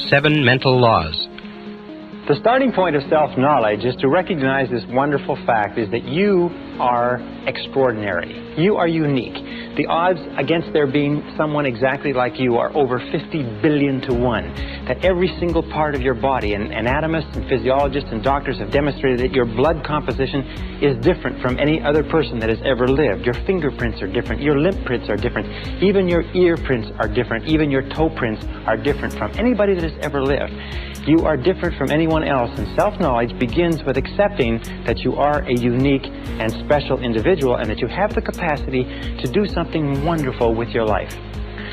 7 mental laws. The starting point of self-knowledge is to recognize this wonderful fact is that you are extraordinary. You are unique. The odds against there being someone exactly like you are over 50 billion to 1. That every single part of your body, and anatomists and physiologists and doctors have demonstrated that your blood composition is different from any other person that has ever lived. Your fingerprints are different. Your lip prints are different. Even your ear prints are different. Even your toe prints are different from anybody that has ever lived. You are different from anyone else, and self-knowledge begins with accepting that you are a unique and special individual and that you have the capacity to do something wonderful with your life.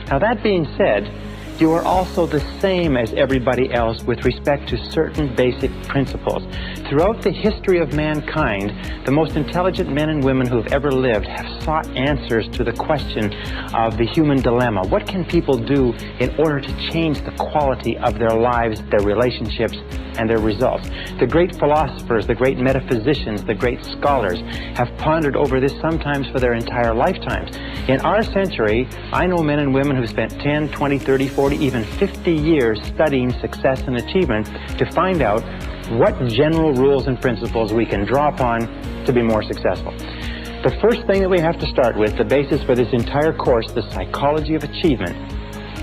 Now, that being said, you are also the same as everybody else with respect to certain basic principles. Throughout the history of mankind, the most intelligent men and women who have ever lived have sought answers to the question of the human dilemma. What can people do in order to change the quality of their lives, their relationships, and their results? The great philosophers, the great metaphysicians, the great scholars have pondered over this sometimes for their entire lifetimes. In our century, I know men and women who spent 10, 20, 30, 40, even 50 years studying success and achievement to find out what general rules and principles we can draw upon to be more successful. The first thing that we have to start with, the basis for this entire course, the psychology of achievement,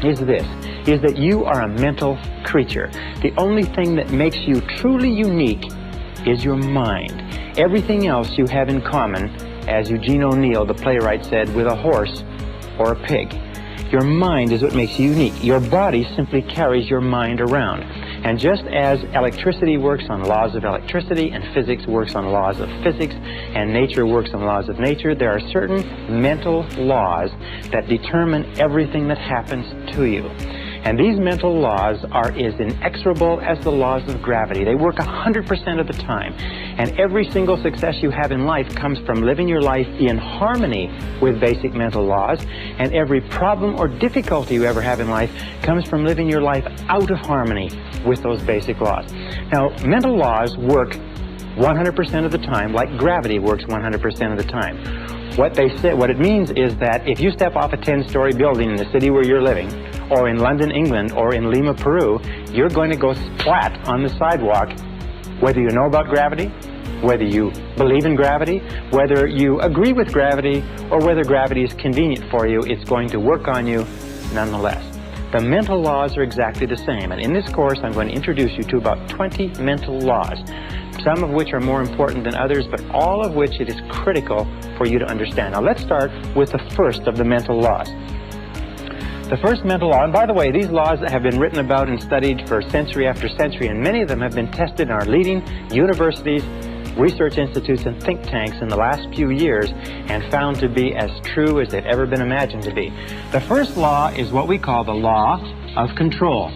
is this, is that you are a mental creature. The only thing that makes you truly unique is your mind. Everything else you have in common, as Eugene O'Neill, the playwright, said, with a horse or a pig. Your mind is what makes you unique. Your body simply carries your mind around. And just as electricity works on laws of electricity, and physics works on laws of physics, and nature works on laws of nature, there are certain mental laws that determine everything that happens to you. And these mental laws are as inexorable as the laws of gravity. They work 100% of the time. And every single success you have in life comes from living your life in harmony with basic mental laws. And every problem or difficulty you ever have in life comes from living your life out of harmony with those basic laws. Now, mental laws work 100% of the time, like gravity works 100% of the time. What it means is that if you step off a 10-story building in the city where you're living, or in London, England, or in Lima, Peru, you're going to go splat on the sidewalk, whether you know about gravity, whether you believe in gravity, whether you agree with gravity, or whether gravity is convenient for you, it's going to work on you nonetheless. The mental laws are exactly the same, and in this course I'm going to introduce you to about 20 mental laws, some of which are more important than others, but all of which it is critical for you to understand. Now let's start with the first of the mental laws. The first mental law, and by the way, these laws have been written about and studied for century after century, and many of them have been tested in our leading universities, research institutes, and think tanks in the last few years and found to be as true as they've ever been imagined to be. The first law is what we call the law of control.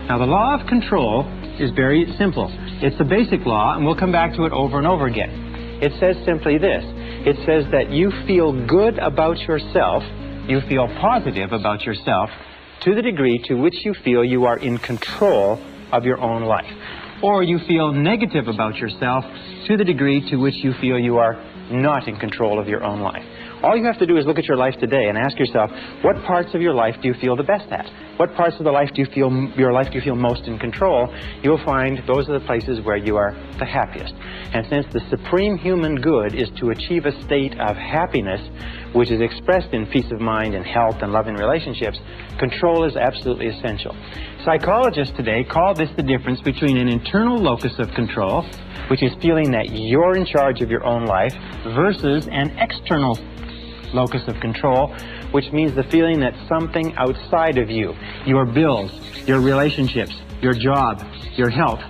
Now, the law of control is very simple. It's the basic law, and we'll come back to it over and over again. It says simply this. It says that you feel good about yourself, you feel positive about yourself to the degree to which you feel you are in control of your own life. Or you feel negative about yourself to the degree to which you feel you are not in control of your own life. All you have to do is look at your life today and ask yourself, what parts of your life do you feel the best at? What parts of the life do you feel most in control? You'll find those are the places where you are the happiest. And since the supreme human good is to achieve a state of happiness, which is expressed in peace of mind and health and loving relationships, control is absolutely essential. Psychologists today call this the difference between an internal locus of control, which is feeling that you're in charge of your own life, versus an external locus of control, which means the feeling that something outside of you, your bills, your relationships, your job, your health,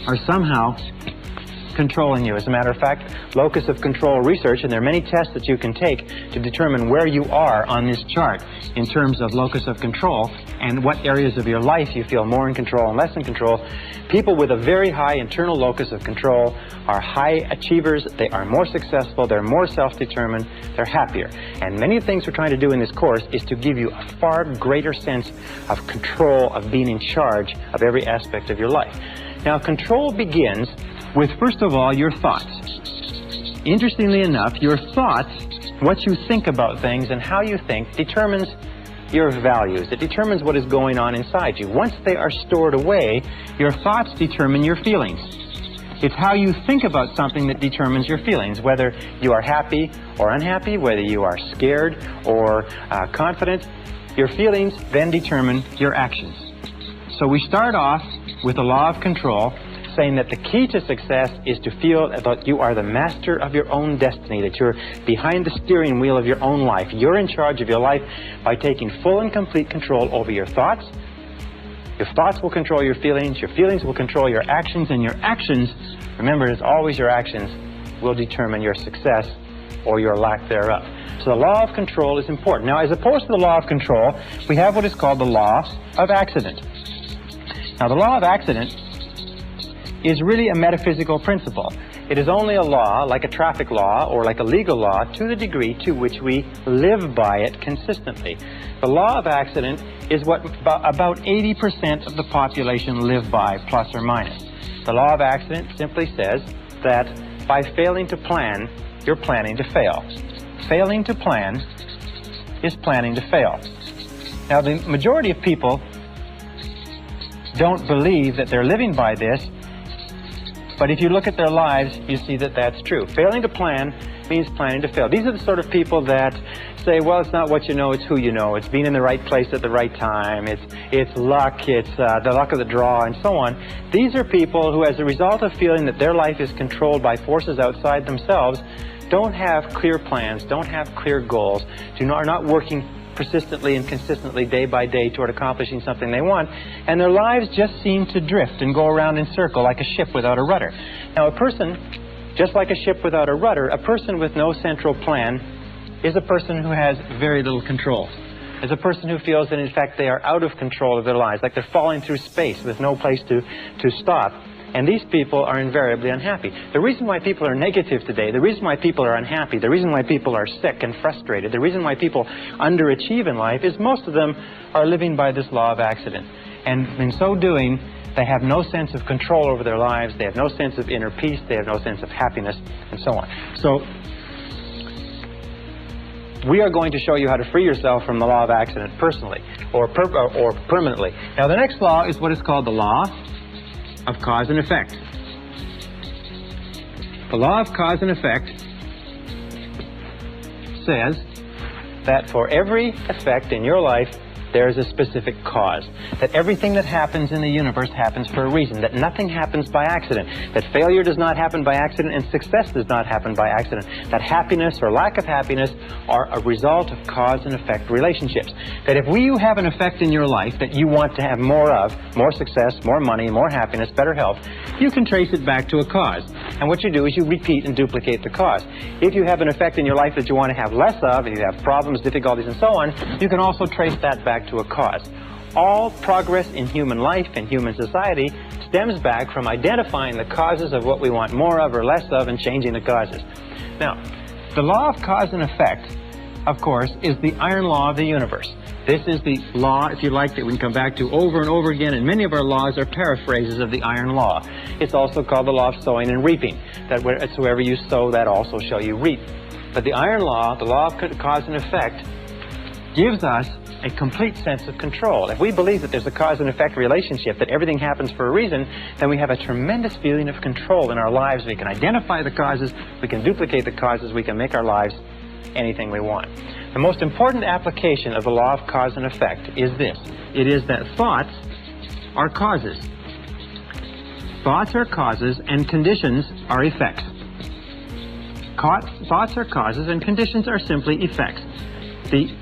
are somehow controlling you. As a matter of fact, locus of control research, and there are many tests that you can take to determine where you are on this chart in terms of locus of control and what areas of your life you feel more in control and less in control. People with a very high internal locus of control are high achievers, they are more successful, they're more self-determined, they're happier. And many of the things we're trying to do in this course is to give you a far greater sense of control, of being in charge of every aspect of your life. Now, control begins with, first of all, your thoughts. Interestingly enough, your thoughts, what you think about things and how you think, determines your values. It determines what is going on inside you. Once they are stored away, your thoughts determine your feelings. It's how you think about something that determines your feelings, whether you are happy or unhappy, whether you are scared or confident. Your feelings then determine your actions. So we start off with the law of control, saying that the key to success is to feel that you are the master of your own destiny, that you're behind the steering wheel of your own life. You're in charge of your life by taking full and complete control over your thoughts. Your thoughts will control your feelings will control your actions, and your actions, remember, it's always your actions, will determine your success or your lack thereof. So the law of control is important. Now, as opposed to the law of control, we have what is called the law of accident. Now, the law of accident is really a metaphysical principle. It is only a law, like a traffic law or like a legal law, to the degree to which we live by it consistently. The law of accident is what about 80% of the population live by, plus or minus. The law of accident simply says that by failing to plan, you're planning to fail. Failing to plan is planning to fail. Now, the majority of people don't believe that they're living by this, but if you look at their lives, you see that that's true. Failing to plan means planning to fail. These are the sort of people that say, well, it's not what you know, it's who you know. It's being in the right place at the right time. It's luck. It's the luck of the draw, and so on. These are people who, as a result of feeling that their life is controlled by forces outside themselves, don't have clear plans, don't have clear goals, are not working persistently and consistently day by day toward accomplishing something they want, and their lives just seem to drift and go around in circle like a ship without a rudder. Now, a person, just like a ship without a rudder, a person with no central plan is a person who has very little control. Is a person who feels that, in fact, they are out of control of their lives, like they're falling through space with no place to stop. And these people are invariably unhappy. The reason why people are negative today, the reason why people are unhappy, the reason why people are sick and frustrated, the reason why people underachieve in life is most of them are living by this law of accident. And in so doing, they have no sense of control over their lives, they have no sense of inner peace, they have no sense of happiness, and so on. So, we are going to show you how to free yourself from the law of accident personally, or permanently. Now, the next law is what is called the law of cause and effect. The law of cause and effect says that for every effect in your life, there is a specific cause. That everything that happens in the universe happens for a reason. That nothing happens by accident. That failure does not happen by accident and success does not happen by accident. That happiness or lack of happiness are a result of cause and effect relationships. That if you have an effect in your life that you want to have more of, more success, more money, more happiness, better health, you can trace it back to a cause. And what you do is you repeat and duplicate the cause. If you have an effect in your life that you want to have less of, if you have problems, difficulties, and so on, you can also trace that back to a cause. All progress in human life and human society stems back from identifying the causes of what we want more of or less of and changing the causes. Now, the law of cause and effect, of course, is the iron law of the universe. This is the law, if you like, that we can come back to over and over again, and many of our laws are paraphrases of the iron law. It's also called the law of sowing and reaping, that wherever you sow, that also shall you reap. But the iron law, the law of cause and effect, gives us a complete sense of control. If we believe that there's a cause and effect relationship, that everything happens for a reason, then we have a tremendous feeling of control in our lives. We can identify the causes, we can duplicate the causes, we can make our lives anything we want. The most important application of the law of cause and effect is this. It is that thoughts are causes. Thoughts are causes and conditions are effects. Thoughts are causes and conditions are simply effects. The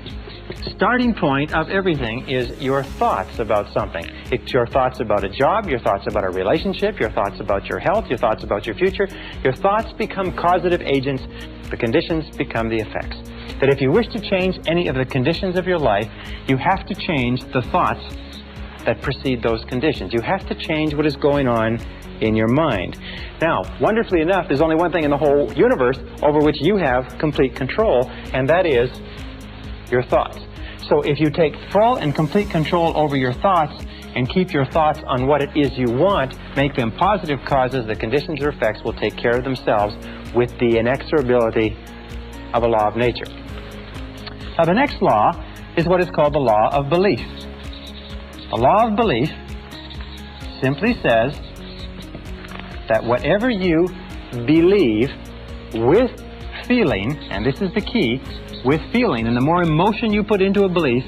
starting point of everything is your thoughts about something. It's your thoughts about a job, your thoughts about a relationship, your thoughts about your health, your thoughts about your future. Your thoughts become causative agents. The conditions become the effects. That if you wish to change any of the conditions of your life, you have to change the thoughts that precede those conditions. You have to change what is going on in your mind. Now, wonderfully enough, there's only one thing in the whole universe over which you have complete control, and that is your thoughts. So if you take full and complete control over your thoughts and keep your thoughts on what it is you want, make them positive causes, the conditions or effects will take care of themselves with the inexorability of a law of nature. Now, the next law is what is called the law of belief. The law of belief simply says that whatever you believe with feeling, and this is the key, with feeling, and the more emotion you put into a belief,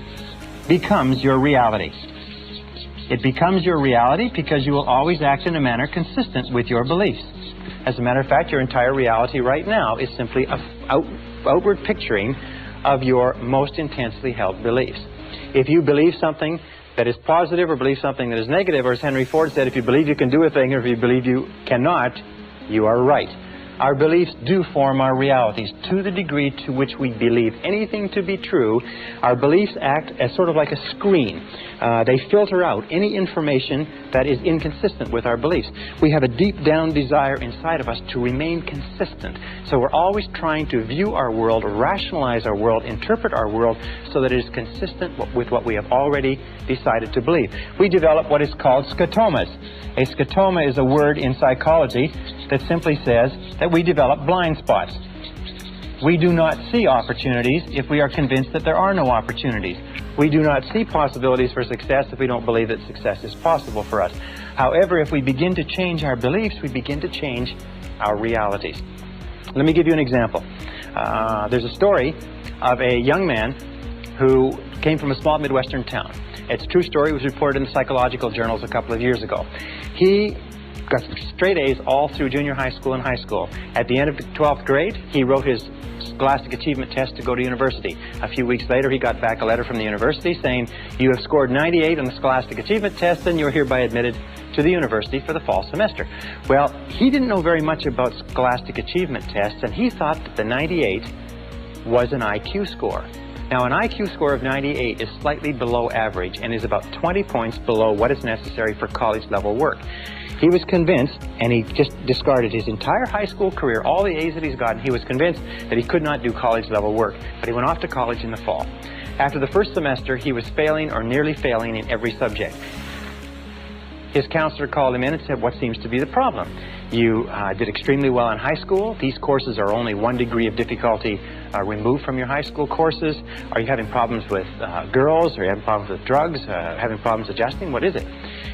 becomes your reality. It becomes your reality because you will always act in a manner consistent with your beliefs. As a matter of fact, your entire reality right now is simply an outward picturing of your most intensely held beliefs. If you believe something that is positive or believe something that is negative, or as Henry Ford said, if you believe you can do a thing or if you believe you cannot, you are right. Our beliefs do form our realities. To the degree to which we believe anything to be true, our beliefs act as sort of like a screen. They filter out any information that is inconsistent with our beliefs. We have a deep down desire inside of us to remain consistent. So we're always trying to view our world, rationalize our world, interpret our world so that it is consistent with what we have already decided to believe. We develop what is called scotomas. A scotoma is a word in psychology that simply says that we develop blind spots. We do not see opportunities if we are convinced that there are no opportunities. We do not see possibilities for success if we don't believe that success is possible for us. However, if we begin to change our beliefs, we begin to change our realities. Let me give you an example. There's a story of a young man who came from a small Midwestern town. It's a true story. It was reported in the psychological journals a couple of years ago. He got straight A's all through junior high school and high school. At the end of the 12th grade, he wrote his Scholastic Achievement Test to go to university. A few weeks later, he got back a letter from the university saying, "You have scored 98 on the Scholastic Achievement Test, and you're hereby admitted to the university for the fall semester." Well, he didn't know very much about Scholastic Achievement Tests, and he thought that the 98 was an IQ score. Now, an IQ score of 98 is slightly below average and is about 20 points below what is necessary for college-level work. He was convinced, and he just discarded his entire high school career, all the A's that he's gotten. He was convinced that he could not do college-level work, but he went off to college in the fall. After the first semester, he was failing or nearly failing in every subject. His counselor called him in and said, "What seems to be the problem? You did extremely well in high school. These courses are only 1 degree of difficulty removed from your high school courses. Are you having problems with girls? Are you having problems with drugs? Having problems adjusting? What is it?"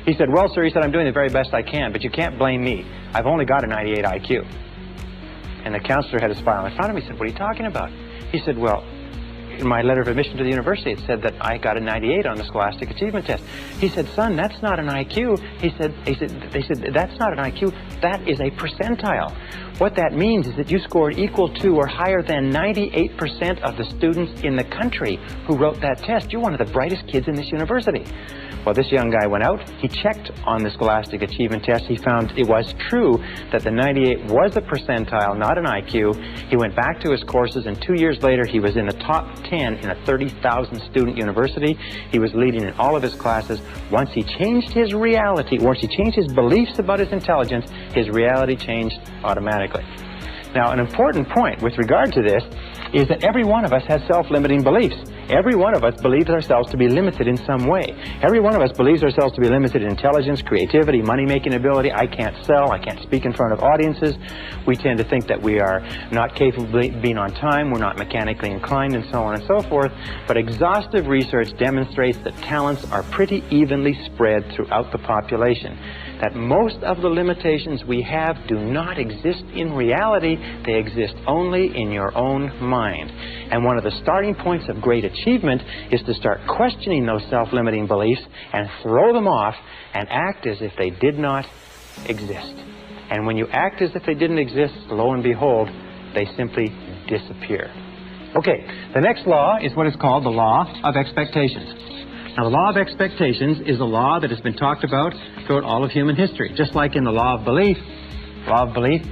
He said, "Well, sir," he said, "I'm doing the very best I can, but you can't blame me. I've only got a 98 IQ. And the counselor had his file in front of him. He said, "What are you talking about?" He said, "Well, in my letter of admission to the university, it said that I got a 98 on the Scholastic Achievement Test." He said, "Son, that's not an IQ." They said, "That's not an IQ. That is a percentile. What that means is that you scored equal to or higher than 98% of the students in the country who wrote that test. You're one of the brightest kids in this university." Well, this young guy went out. He checked on the Scholastic Achievement Test. He found it was true that the 98 was a percentile, not an IQ. He went back to his courses, and 2 years later, he was in the top 10 in a 30,000 student university. He was leading in all of his classes. Once he changed his reality, once he changed his beliefs about his intelligence, his reality changed automatically. Now, an important point with regard to this is that every one of us has self-limiting beliefs. Every one of us believes ourselves to be limited in some way. Every one of us believes ourselves to be limited in intelligence, creativity, money-making ability. I can't sell. I can't speak in front of audiences. We tend to think that we are not capable of being on time. We're not mechanically inclined, and so on and so forth. But exhaustive research demonstrates that talents are pretty evenly spread throughout the population. That most of the limitations we have do not exist in reality. They exist only in your own mind. And one of the starting points of great achievement is to start questioning those self-limiting beliefs and throw them off and act as if they did not exist. And when you act as if they didn't exist, lo and behold, they simply disappear. Okay, the next law is what is called the law of expectations. Now, the law of expectations is a law that has been talked about throughout all of human history. Just like in the law of belief,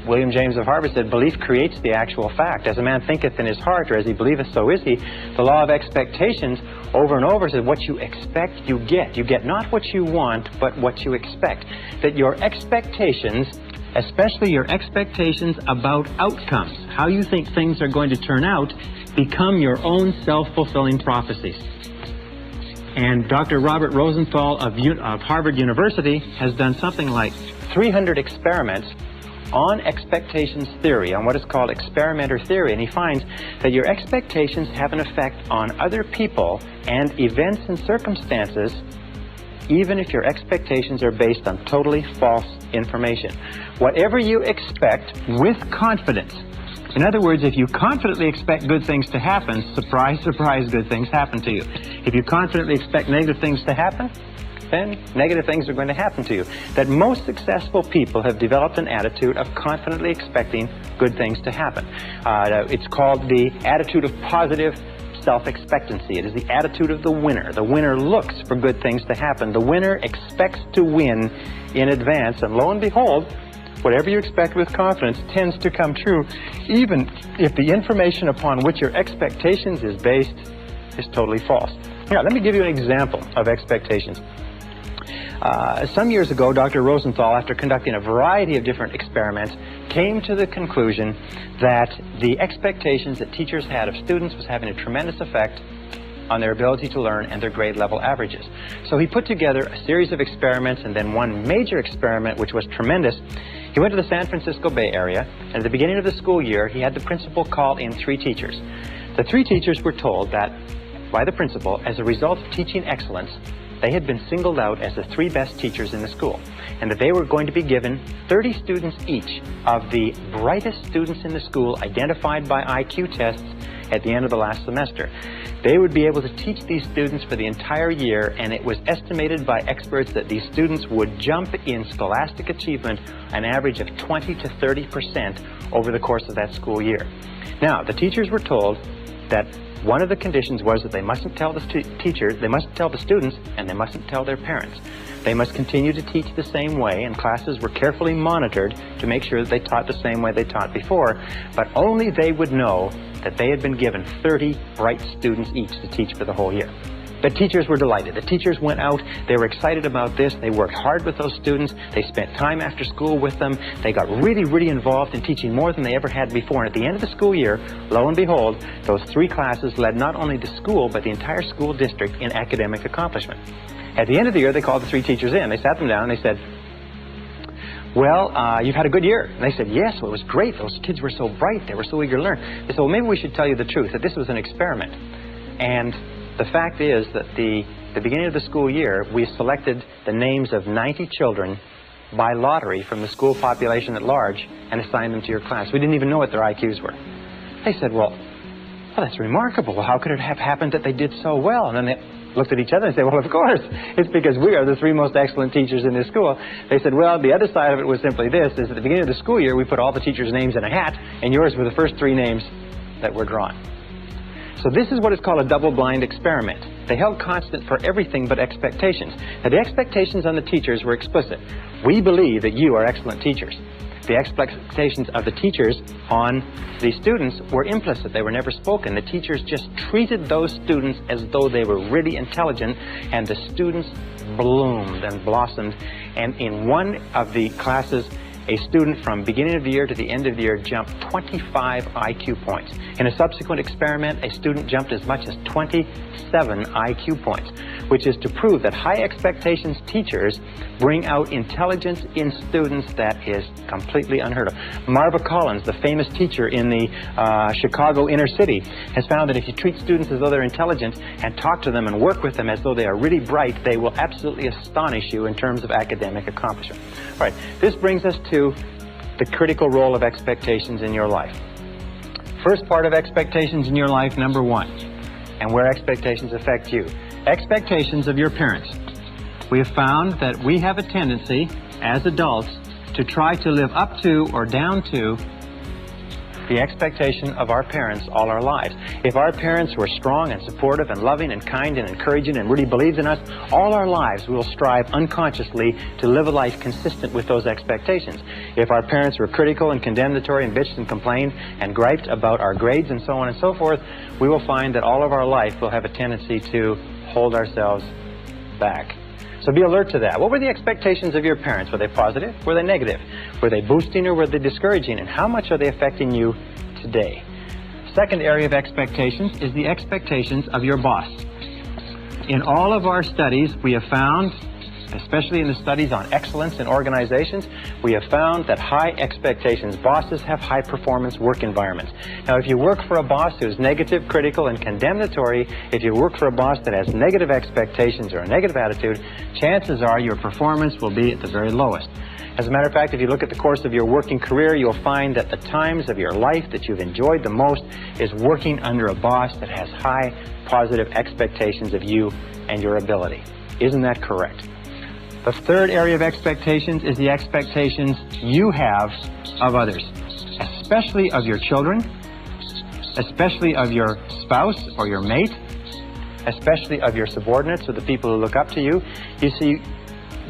William James of Harvard said, "Belief creates the actual fact. As a man thinketh in his heart, or as he believeth, so is he." The law of expectations over and over says, what you expect, you get. You get not what you want, but what you expect. That your expectations, especially your expectations about outcomes, how you think things are going to turn out, become your own self-fulfilling prophecies. And Dr. Robert Rosenthal of Harvard University has done something like 300 experiments on expectations theory, on what is called experimenter theory, and he finds that your expectations have an effect on other people and events and circumstances, even if your expectations are based on totally false information. Whatever you expect with confidence. In other words, if you confidently expect good things to happen, surprise, surprise, good things happen to you. If you confidently expect negative things to happen, then negative things are going to happen to you. That most successful people have developed an attitude of confidently expecting good things to happen. It's called the attitude of positive self-expectancy. It is the attitude of the winner. The winner looks for good things to happen. The winner expects to win in advance, and lo and behold, whatever you expect with confidence tends to come true, even if the information upon which your expectations is based is totally false. Now, let me give you an example of expectations. Some years ago, Dr. Rosenthal, after conducting a variety of different experiments, came to the conclusion that the expectations that teachers had of students was having a tremendous effect on their ability to learn and their grade level averages. So he put together a series of experiments, and then one major experiment which was tremendous. He went to the San Francisco Bay Area, and at the beginning of the school year, he had the principal call in 3 teachers. The 3 teachers were told that by the principal, as a result of teaching excellence, they had been singled out as the 3 best teachers in the school, and that they were going to be given 30 students each of the brightest students in the school identified by IQ tests at the end of the last semester. They would be able to teach these students for the entire year, and it was estimated by experts that these students would jump in scholastic achievement an average of 20 to 30% over the course of that school year. Now, the teachers were told that one of the conditions was that they mustn't tell the teachers, they mustn't tell the students, and they mustn't tell their parents. They must continue to teach the same way, and classes were carefully monitored to make sure that they taught the same way they taught before, but only they would know that they had been given 30 bright students each to teach for the whole year. The teachers were delighted. The teachers went out. They were excited about this. They worked hard with those students. They spent time after school with them. They got really, really involved in teaching more than they ever had before. And at the end of the school year, lo and behold, those 3 classes led not only the school, but the entire school district in academic accomplishment. At the end of the year, they called the 3 teachers in. They sat them down and they said, well, you've had a good year. And they said, yes, well, it was great. Those kids were so bright. They were so eager to learn. They said, well, maybe we should tell you the truth, that this was an experiment. And the fact is that the beginning of the school year, we selected the names of 90 children by lottery from the school population at large and assigned them to your class. We didn't even know what their IQs were. They said, well, that's remarkable. Well, how could it have happened that they did so well? And then they looked at each other and said, well, of course, it's because we are the 3 most excellent teachers in this school. They said, well, the other side of it was simply this, is at the beginning of the school year, we put all the teachers' names in a hat, and yours were the first 3 names that were drawn. So this is what is called a double-blind experiment. They held constant for everything but expectations. Now, the expectations on the teachers were explicit. We believe that you are excellent teachers. The expectations of the teachers on the students were implicit. They were never spoken. The teachers just treated those students as though they were really intelligent, and the students bloomed and blossomed. And in one of the classes, a student from beginning of the year to the end of the year jumped 25 IQ points. In a subsequent experiment, a student jumped as much as 27 IQ points, which is to prove that high expectations teachers bring out intelligence in students that is completely unheard of. Marva Collins, the famous teacher in the Chicago inner city, has found that if you treat students as though they're intelligent and talk to them and work with them as though they are really bright, they will absolutely astonish you in terms of academic accomplishment. All right, this brings us to the critical role of expectations in your life. First part of expectations in your life, number 1, and where expectations affect you. Expectations of your parents. We have found that we have a tendency as adults to try to live up to or down to the expectation of our parents all our lives. If our parents were strong and supportive and loving and kind and encouraging and really believed in us, all our lives we will strive unconsciously to live a life consistent with those expectations. If our parents were critical and condemnatory and bitched and complained and griped about our grades and so on and so forth, we will find that all of our life we'll have a tendency to hold ourselves back. So be alert to that. What were the expectations of your parents? Were they positive? Were they negative? Were they boosting or were they discouraging? And how much are they affecting you today? Second area of expectations is the expectations of your boss. In all of our studies, we have found especially in the studies on excellence in organizations, we have found that high expectations, bosses have high performance work environments. Now, if you work for a boss who's negative, critical, and condemnatory, if you work for a boss that has negative expectations or a negative attitude, chances are your performance will be at the very lowest. As a matter of fact, if you look at the course of your working career, you'll find that the times of your life that you've enjoyed the most is working under a boss that has high positive expectations of you and your ability. Isn't that correct? The third area of expectations is the expectations you have of others, especially of your children, especially of your spouse or your mate, especially of your subordinates or the people who look up to you. You see,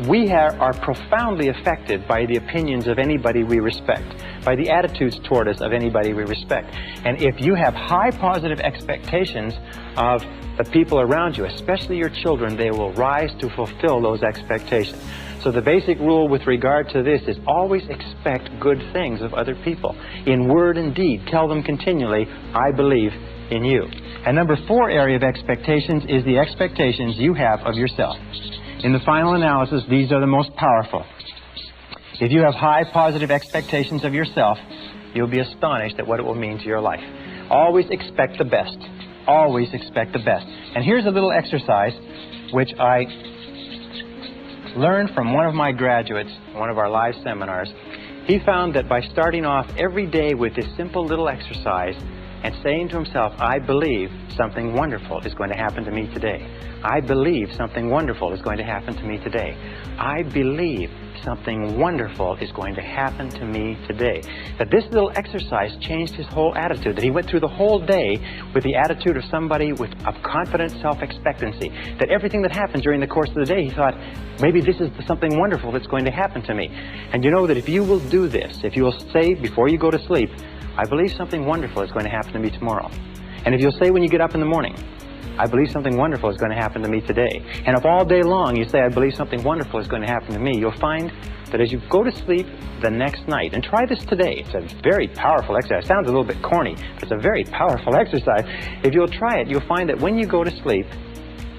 we are profoundly affected by the opinions of anybody we respect, by the attitudes toward us of anybody we respect. And if you have high positive expectations of the people around you, especially your children, they will rise to fulfill those expectations. So the basic rule with regard to this is always expect good things of other people. In word and deed, tell them continually, I believe in you. And number 4 area of expectations is the expectations you have of yourself. In the final analysis, these are the most powerful. If you have high positive expectations of yourself, you'll be astonished at what it will mean to your life. Always expect the best. Always expect the best. And here's a little exercise which I learned from one of my graduates, one of our live seminars. He found that by starting off every day with this simple little exercise and saying to himself, I believe something wonderful is going to happen to me today. I believe something wonderful is going to happen to me today. I believe something wonderful is going to happen to me today. That this little exercise changed his whole attitude, that he went through the whole day with the attitude of somebody with a confident self-expectancy, that everything that happened during the course of the day, he thought, maybe this is something wonderful that's going to happen to me. And you know that if you will do this, if you will say before you go to sleep, I believe something wonderful is going to happen to me tomorrow. And if you'll say when you get up in the morning, I believe something wonderful is going to happen to me today. And if all day long you say, I believe something wonderful is going to happen to me, you'll find that as you go to sleep the next night, and try this today, it's a very powerful exercise. It sounds a little bit corny, but it's a very powerful exercise. If you'll try it, you'll find that when you go to sleep,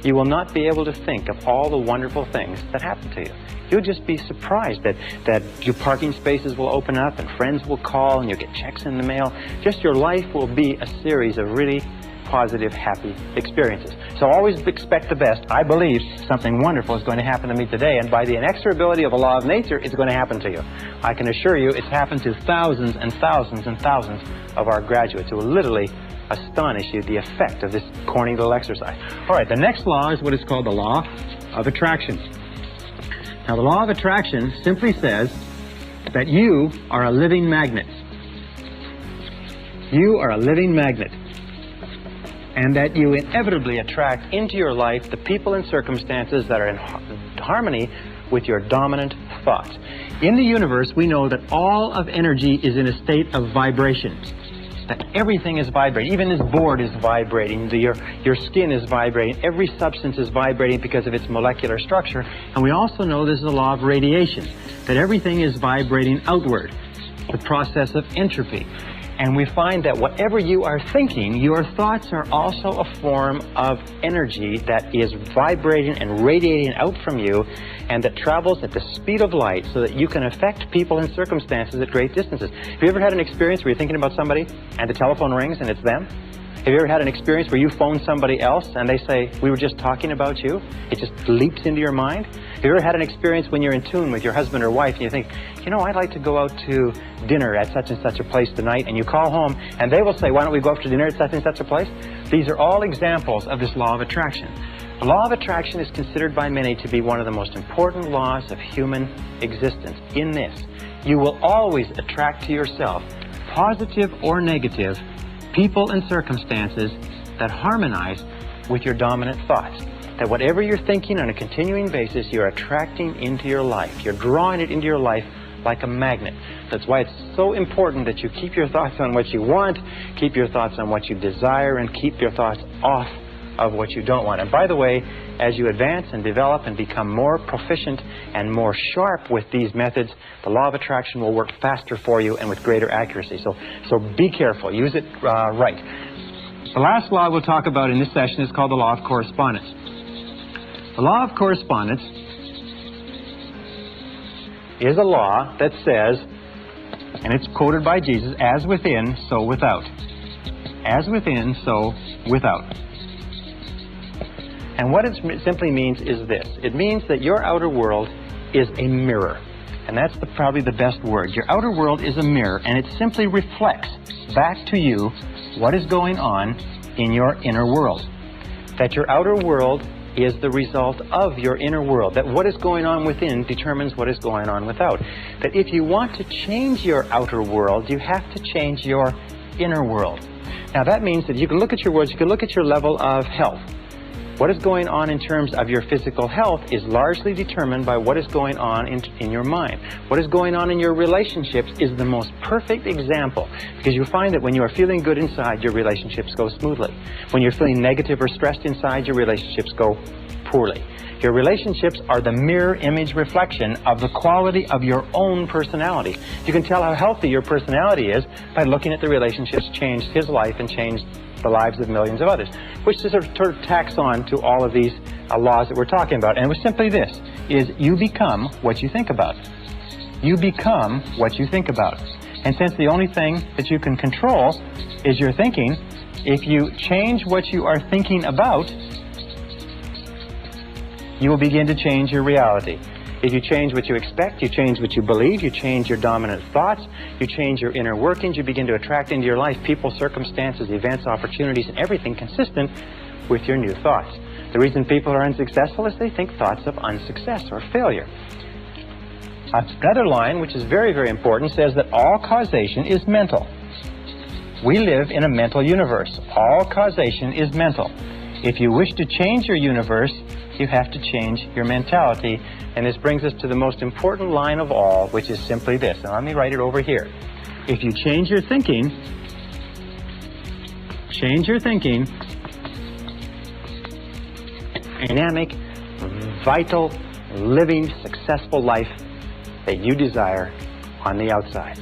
you will not be able to think of all the wonderful things that happen to you. You'll just be surprised that your parking spaces will open up and friends will call and you'll get checks in the mail. Just your life will be a series of really positive, happy experiences. So always expect the best. I believe something wonderful is going to happen to me today, and by the inexorability of a law of nature, it's going to happen to you. I can assure you it's happened to thousands and thousands and thousands of our graduates who will literally astonish you the effect of this corny little exercise. All right, the next law is what is called the law of attraction. Now, the law of attraction simply says that you are a living magnet. You are a living magnet. And that you inevitably attract into your life the people and circumstances that are in harmony with your dominant thoughts. In the universe, we know that all of energy is in a state of vibration. That everything is vibrating. Even this board is vibrating. Your skin is vibrating. Every substance is vibrating because of its molecular structure. And we also know there's a law of radiation, that everything is vibrating outward, the process of entropy. And we find that whatever you are thinking, your thoughts are also a form of energy that is vibrating and radiating out from you, and that travels at the speed of light so that you can affect people and circumstances at great distances. Have you ever had an experience where you're thinking about somebody and the telephone rings and it's them? Have you ever had an experience where you phone somebody else and they say, we were just talking about you? It just leaps into your mind? Have you ever had an experience when you're in tune with your husband or wife and you think, you know, I'd like to go out to dinner at such and such a place tonight, and you call home and they will say, why don't we go out to dinner at such and such a place? These are all examples of this law of attraction. The law of attraction is considered by many to be one of the most important laws of human existence. In this, you will always attract to yourself, positive or negative, people and circumstances that harmonize with your dominant thoughts. That whatever you're thinking on a continuing basis, you're attracting into your life. You're drawing it into your life like a magnet. That's why it's so important that you keep your thoughts on what you want, keep your thoughts on what you desire, and keep your thoughts off of what you don't want. And by the way, as you advance and develop and become more proficient and more sharp with these methods, the law of attraction will work faster for you and with greater accuracy. So be careful. Use it right. The last law we'll talk about in this session is called the law of correspondence. The law of correspondence is a law that says, and it's quoted by Jesus, as within, so without. As within, so without. And what it simply means is this. It means that your outer world is a mirror. And that's probably the best word. Your outer world is a mirror, and it simply reflects back to you what is going on in your inner world. That your outer world is the result of your inner world. That what is going on within determines what is going on without. That if you want to change your outer world, you have to change your inner world. Now that means that you can look at your world, you can look at your level of health. What is going on in terms of your physical health is largely determined by what is going on in your mind. What is going on in your relationships is the most perfect example, because you find that when you are feeling good inside, your relationships go smoothly. When you're feeling negative or stressed inside, your relationships go poorly. Your relationships are the mirror image reflection of the quality of your own personality. You can tell how healthy your personality is by looking at the relationships changed his life and changed the lives of millions of others, which sort of tacks on to all of these laws that we're talking about. And it was simply this, is you become what you think about. You become what you think about. And since the only thing that you can control is your thinking, if you change what you are thinking about, you will begin to change your reality. If you change what you expect, you change what you believe, you change your dominant thoughts, you change your inner workings, you begin to attract into your life people, circumstances, events, opportunities, and everything consistent with your new thoughts. The reason people are unsuccessful is they think thoughts of unsuccess or failure. Another line, which is very, very important, says that all causation is mental. We live in a mental universe. All causation is mental. If you wish to change your universe, you have to change your mentality. And this brings us to the most important line of all, which is simply this. Now, let me write it over here. If you change your thinking, dynamic, vital, living, successful life that you desire on the outside.